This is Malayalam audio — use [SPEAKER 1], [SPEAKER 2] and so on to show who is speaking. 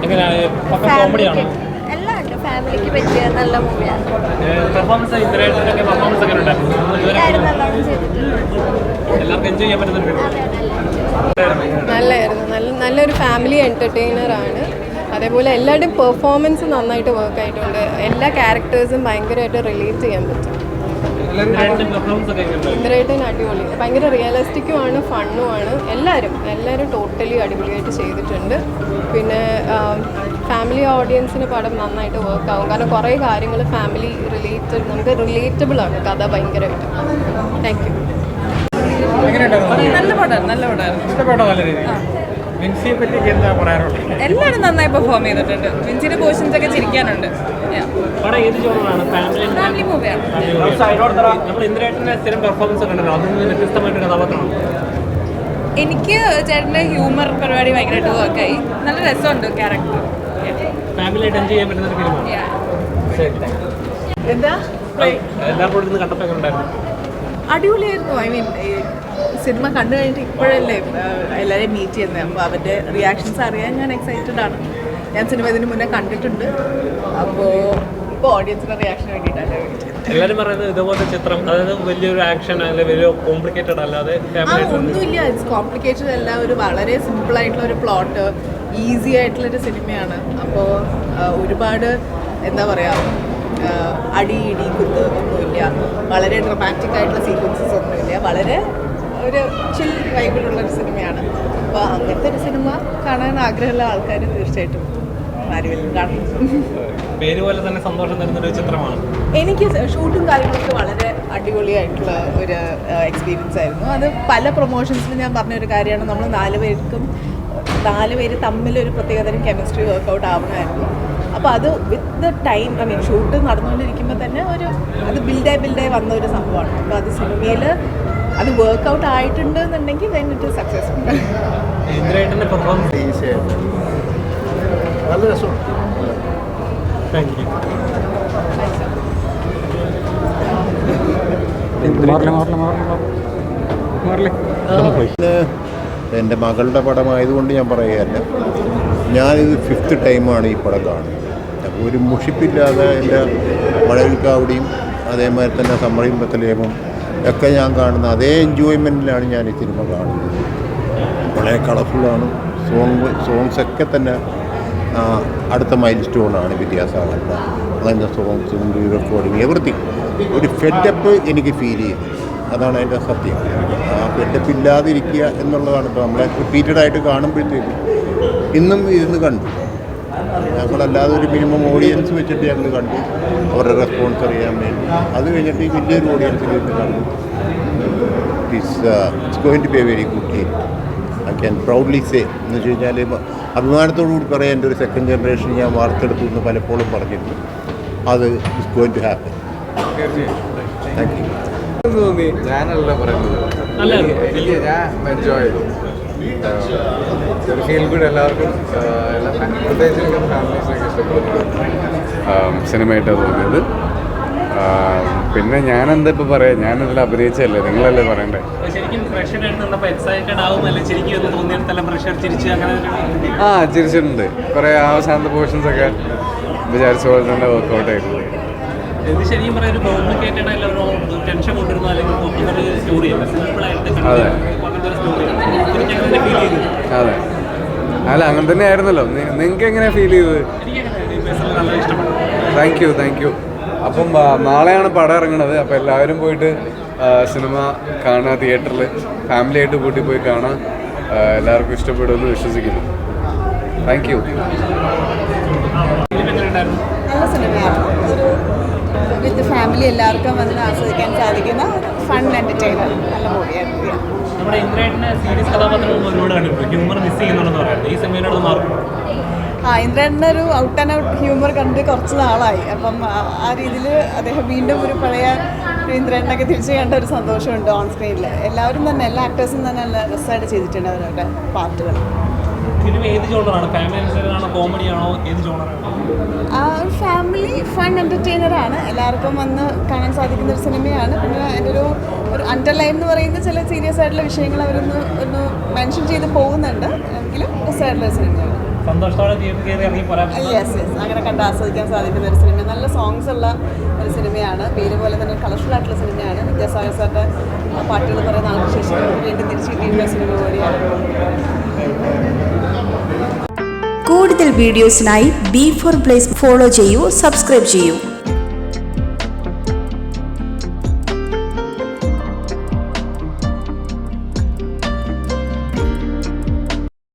[SPEAKER 1] കോമഡിയാണോ?
[SPEAKER 2] എല്ലാം ഉണ്ട്, ഫാമിലിക്ക് പറ്റിയ നല്ല മൂവിയാണ്.
[SPEAKER 1] പെർഫോമൻസ് പെർഫോമൻസ് ഒക്കെ ഉണ്ടായിരുന്നു, എല്ലാവർക്കും എൻജോയ് ചെയ്യാൻ പറ്റുന്നുണ്ട്.
[SPEAKER 3] നല്ലൊരു ഫാമിലി എൻ്റർടൈനറാണ്. അതേപോലെ എല്ലാവരുടെയും പെർഫോമൻസ് നന്നായിട്ട് വർക്ക് ആയിട്ടുണ്ട്. എല്ലാ ക്യാരക്ടേഴ്സും ഭയങ്കരമായിട്ട് റിലേറ്റ് ചെയ്യാൻ പറ്റും. ഇന്ദ്രേട്ടൻ അടിപൊളി, ഭയങ്കര റിയലിസ്റ്റിക്കുമാണ്, ഫണ്ണുമാണ്. എല്ലാവരും ടോട്ടലി അടിപൊളിയായിട്ട് ചെയ്തിട്ടുണ്ട്. പിന്നെ ഫാമിലി ഓഡിയൻസിന് പടം നന്നായിട്ട് വർക്ക് ആവും. കാരണം കുറേ കാര്യങ്ങൾ ഫാമിലി റിലേറ്റഡ്, നമുക്ക് റിലേറ്റബിൾ ആണ് കഥ ഭയങ്കരമായിട്ട്. Thank you.
[SPEAKER 4] നല്ല പടമായിരുന്നു.
[SPEAKER 1] ഇഷ്ടപ്പെട്ടോ? നല്ല രീതിയിൽ വിൻസിയെ പറ്റി എന്താ പറയാറുള്ളത്?
[SPEAKER 4] എല്ലാവരും നന്നായി പെർഫോം ചെയ്തിട്ടുണ്ട്. വിൻസിയുടെ പോർഷൻസ് ഒക്കെ ചിരിക്കാനുണ്ട്. ഫാമിലി മൂവിയാണ്. എനിക്ക് ചേട്ടൻ്റെ ഹ്യൂമർ പരിപാടി ഭയങ്കരമായിട്ട് വർക്കായി. നല്ല രസമുണ്ട് ക്യാരക്ടർ.
[SPEAKER 5] എന്താ അടിപൊളിയായിരുന്നു. ഐ മീൻ സിനിമ കണ്ടു കഴിഞ്ഞിട്ട് ഇപ്പോഴല്ലേ എല്ലാവരെയും മീറ്റ് ചെയ്യുന്നത്. അപ്പോൾ അവരുടെ റിയാക്ഷൻസ് അറിയാൻ ഞാൻ എക്സൈറ്റഡ് ആണ്. ഞാൻ സിനിമ ഇതിന് മുന്നേ കണ്ടിട്ടുണ്ട്. അപ്പോൾ ഇപ്പോൾ ഓഡിയൻസിൻ്റെ റിയാക്ഷന് വേണ്ടിയിട്ടല്ല
[SPEAKER 1] എല്ലാവരും പറയുന്നത് ഇതുപോലെ ചിത്രം, അതായത് വലിയൊരു ആക്ഷൻ അല്ലെങ്കിൽ വലിയ കോംപ്ലിക്കേറ്റഡ് അല്ലാതെ
[SPEAKER 5] ഒന്നുമില്ല. ഇറ്റ്സ് കോംപ്ലിക്കേറ്റഡ് അല്ല. ഒരു വളരെ സിമ്പിളായിട്ടുള്ള ഒരു പ്ലോട്ട്, ഈസി ആയിട്ടുള്ളൊരു സിനിമയാണ്. അപ്പോൾ ഒരുപാട് എന്താ പറയുക, അടി ഇടി കുത്ത് ഒന്നുമില്ല. വളരെ ഡ്രമാറ്റിക് ആയിട്ടുള്ള സീക്വൻസസ് ഒന്നുമില്ല. വളരെ ഒരു ചിൽ വൈബിലുള്ളൊരു സിനിമയാണ്. അപ്പോൾ അങ്ങനത്തെ ഒരു സിനിമ കാണാൻ ആഗ്രഹമുള്ള ആൾക്കാർ തീർച്ചയായിട്ടും ആരുമില്ല കാണും.
[SPEAKER 1] പേര് പോലെ തന്നെ സന്തോഷം തരുന്നൊരു ചിത്രമാണ്.
[SPEAKER 5] എനിക്ക് ഷൂട്ടും കാര്യങ്ങളൊക്കെ വളരെ അടിപൊളിയായിട്ടുള്ള ഒരു എക്സ്പീരിയൻസ് ആയിരുന്നു. അത് പല പ്രൊമോഷൻസിലും ഞാൻ പറഞ്ഞൊരു കാര്യമാണ്. നമ്മൾ നാല് പേര് തമ്മിലൊരു പ്രത്യേകതരം കെമിസ്ട്രി വർക്കൗട്ട് ആവണമായിരുന്നു. അപ്പോൾ അത് with the time, I mean shoot നടന്നുകൊണ്ടിരിക്കുമ്പോൾ തന്നെ അത് ബിൽഡായി വന്ന ഒരു സംഭവമാണ്. അപ്പോൾ അത് സിനിമയിൽ അത് വർക്കൗട്ട് ആയിട്ടുണ്ട് എന്നുണ്ടെങ്കിൽ കഴിഞ്ഞിട്ട് സക്സസ്ഫുൾ.
[SPEAKER 6] നല്ല രസമുണ്ട്. എൻ്റെ മകളുടെ പടമായതുകൊണ്ട് ഞാൻ പറയുകയല്ല, ഞാനിത് 5th ടൈമാണ് ഈ പടം കാണുന്നത്. അപ്പോൾ ഒരു മുഷിപ്പില്ലാതെ എൻ്റെ മഴവിൽക്കാവടിയും അതേമാതിരി തന്നെ സമ്മറിയും ബത്തലേമും ഒക്കെ ഞാൻ കാണുന്ന അതേ എൻജോയ്മെൻറ്റിലാണ് ഞാൻ ഈ സിനിമ കാണുന്നത്. വളരെ കളർഫുള്ളാണ്. സോങ്സൊക്കെ തന്നെ അടുത്ത മൈൽ സ്റ്റോണാണ് വിദ്യാസാഗറിൻ്റെ. അങ്ങനത്തെ സോങ്സും റെക്കോർഡിങ് എവറിത്തിങ് ഒരു ഫെഡപ്പ് എനിക്ക് ഫീൽ ചെയ്തു. അതാണ് അതിൻ്റെ സത്യം. ആ ഫെഡപ്പ് ഇല്ലാതിരിക്കുക എന്നുള്ളതാണ്. ഇപ്പോൾ നമ്മളെ റിപ്പീറ്റഡായിട്ട് കാണുമ്പോഴത്തേക്കും ഇന്നും ഇരുന്ന് കണ്ടു. ഞങ്ങളല്ലാതെ ഒരു മിനിമം ഓഡിയൻസ് വെച്ചിട്ട് ഞങ്ങൾ കണ്ടു, അവരുടെ റെസ്പോൺസ് അറിയാൻ വേണ്ടി. അത് കഴിഞ്ഞിട്ട് ഈ വലിയൊരു ഓഡിയൻസിൽ ഇരുന്ന് കണ്ടു. It's going to be a very good hit. I can proudly say എന്ന് വെച്ച് കഴിഞ്ഞാൽ അഭിമാനത്തോടു കൂടി പറയാൻ എൻ്റെ ഒരു സെക്കൻഡ് ജനറേഷൻ ഞാൻ വാർത്തെടുത്തു എന്ന് പലപ്പോഴും പറഞ്ഞിട്ടുണ്ട്. അത് it's going to happen. Thank you.
[SPEAKER 7] ഞാനല്ല പറയുന്നത്, ഞാൻ എൻജോയ് ചെയ്തു. Feel good. എല്ലാവർക്കും പ്രത്യേകിച്ച് ഫാമിലീസിനൊക്കെ ഇഷ്ടപ്പെടുന്ന സിനിമയായിട്ടാണ് തോന്നിയത്. പിന്നെ ഞാനെന്താ ഇപ്പോൾ പറയാം, ഞാനതിൽ അഭിനയിച്ചല്ലേ, നിങ്ങളല്ലേ പറയണ്ടേ. ചിരിച്ചിട്ടുണ്ട്. കുറേ അവസാനത്തെ പോർഷൻസൊക്കെ വിചാരിച്ച പോലെ തന്നെ വർക്കൗട്ട് ആയിട്ടുണ്ട്. അതെ അതെ, അല്ല അങ്ങനെ തന്നെ ആയിരുന്നല്ലോ. നിങ്ങൾക്ക് എങ്ങനെയാണ് ഫീൽ ചെയ്തത്? Thank you. അപ്പം നാളെയാണ് പടം ഇറങ്ങുന്നത്. അപ്പോൾ എല്ലാവരും പോയിട്ട് സിനിമ കാണുക, തിയേറ്ററിൽ ഫാമിലിയായിട്ട് കൂട്ടി പോയി കാണാൻ. എല്ലാവർക്കും ഇഷ്ടപ്പെടുമെന്ന് വിശ്വസിക്കുന്നു. Thank you.
[SPEAKER 5] നല്ല സിനിമയാണ്. ഒരു വിത്ത് ഫാമിലി എല്ലാവർക്കും വന്ന് ആസ്വദിക്കാൻ സാധിക്കുന്ന ഫൺ എൻ്റർടൈനർ നല്ല മൂവിയാണ്. ഇന്ദ്രേട്ടൻ്റെ ഒരു ഔട്ട് ആൻഡ് ഔട്ട് ഹ്യൂമർ കണ്ട് കുറച്ച് നാളായി. അപ്പം ആ രീതിയിൽ അദ്ദേഹം വീണ്ടും ഒരു പഴയ ഇന്ദ്രേട്ടനൊക്കെ തിരിച്ചു കണ്ട ഒരു സന്തോഷമുണ്ട് ഓൺ സ്ക്രീനിൽ. എല്ലാവരും തന്നെ, എല്ലാ ആക്ടേഴ്സും തന്നെ നല്ല രസമായിട്ട് ചെയ്തിട്ടുണ്ട് അവരുടെ പാർട്ടുകൾ. Family fun എൻ്റർടൈനറാണ്. എല്ലാവർക്കും വന്ന് കാണാൻ സാധിക്കുന്ന ഒരു സിനിമയാണ്. പിന്നെ എൻ്റെ ഒരു അണ്ടർലൈൻ എന്ന് പറയുന്ന ചില സീരിയസ് ആയിട്ടുള്ള വിഷയങ്ങൾ അവരൊന്ന് മെൻഷൻ ചെയ്ത് പോകുന്നുണ്ട്. എങ്കിലും രസമായിട്ടുള്ള സിനിമയാണ്.
[SPEAKER 1] സന്തോഷത്തോടെ തിയേറ്ററിൽ കയറി ഇറങ്ങി പോരാൻ
[SPEAKER 8] യെസ് അങ്ങനെ കണ്ട് ആസ്വദിക്കാൻ സാധിക്കുന്ന ഒരു സിനിമ. നല്ല സോങ്സ് ഉള്ള ഒരു സിനിമയാണ്. പേര് പോലെ തന്നെ കളർഫുൾ ആയിട്ടുള്ള സിനിമയാണ്. വിദ്യാസാഗർ സാറിൻ്റെ പാട്ടുകൾ കുറേ നാൾക്ക് ശേഷം വീണ്ടും തിരിച്ചു കിട്ടിയിട്ടുള്ള സിനിമ കൂടിയാണ്.
[SPEAKER 9] കൂടുതൽ വീഡിയോസിനായി B4 Blaze ഫോളോ ചെയ്യൂ, സബ്സ്ക്രൈബ് ചെയ്യൂ.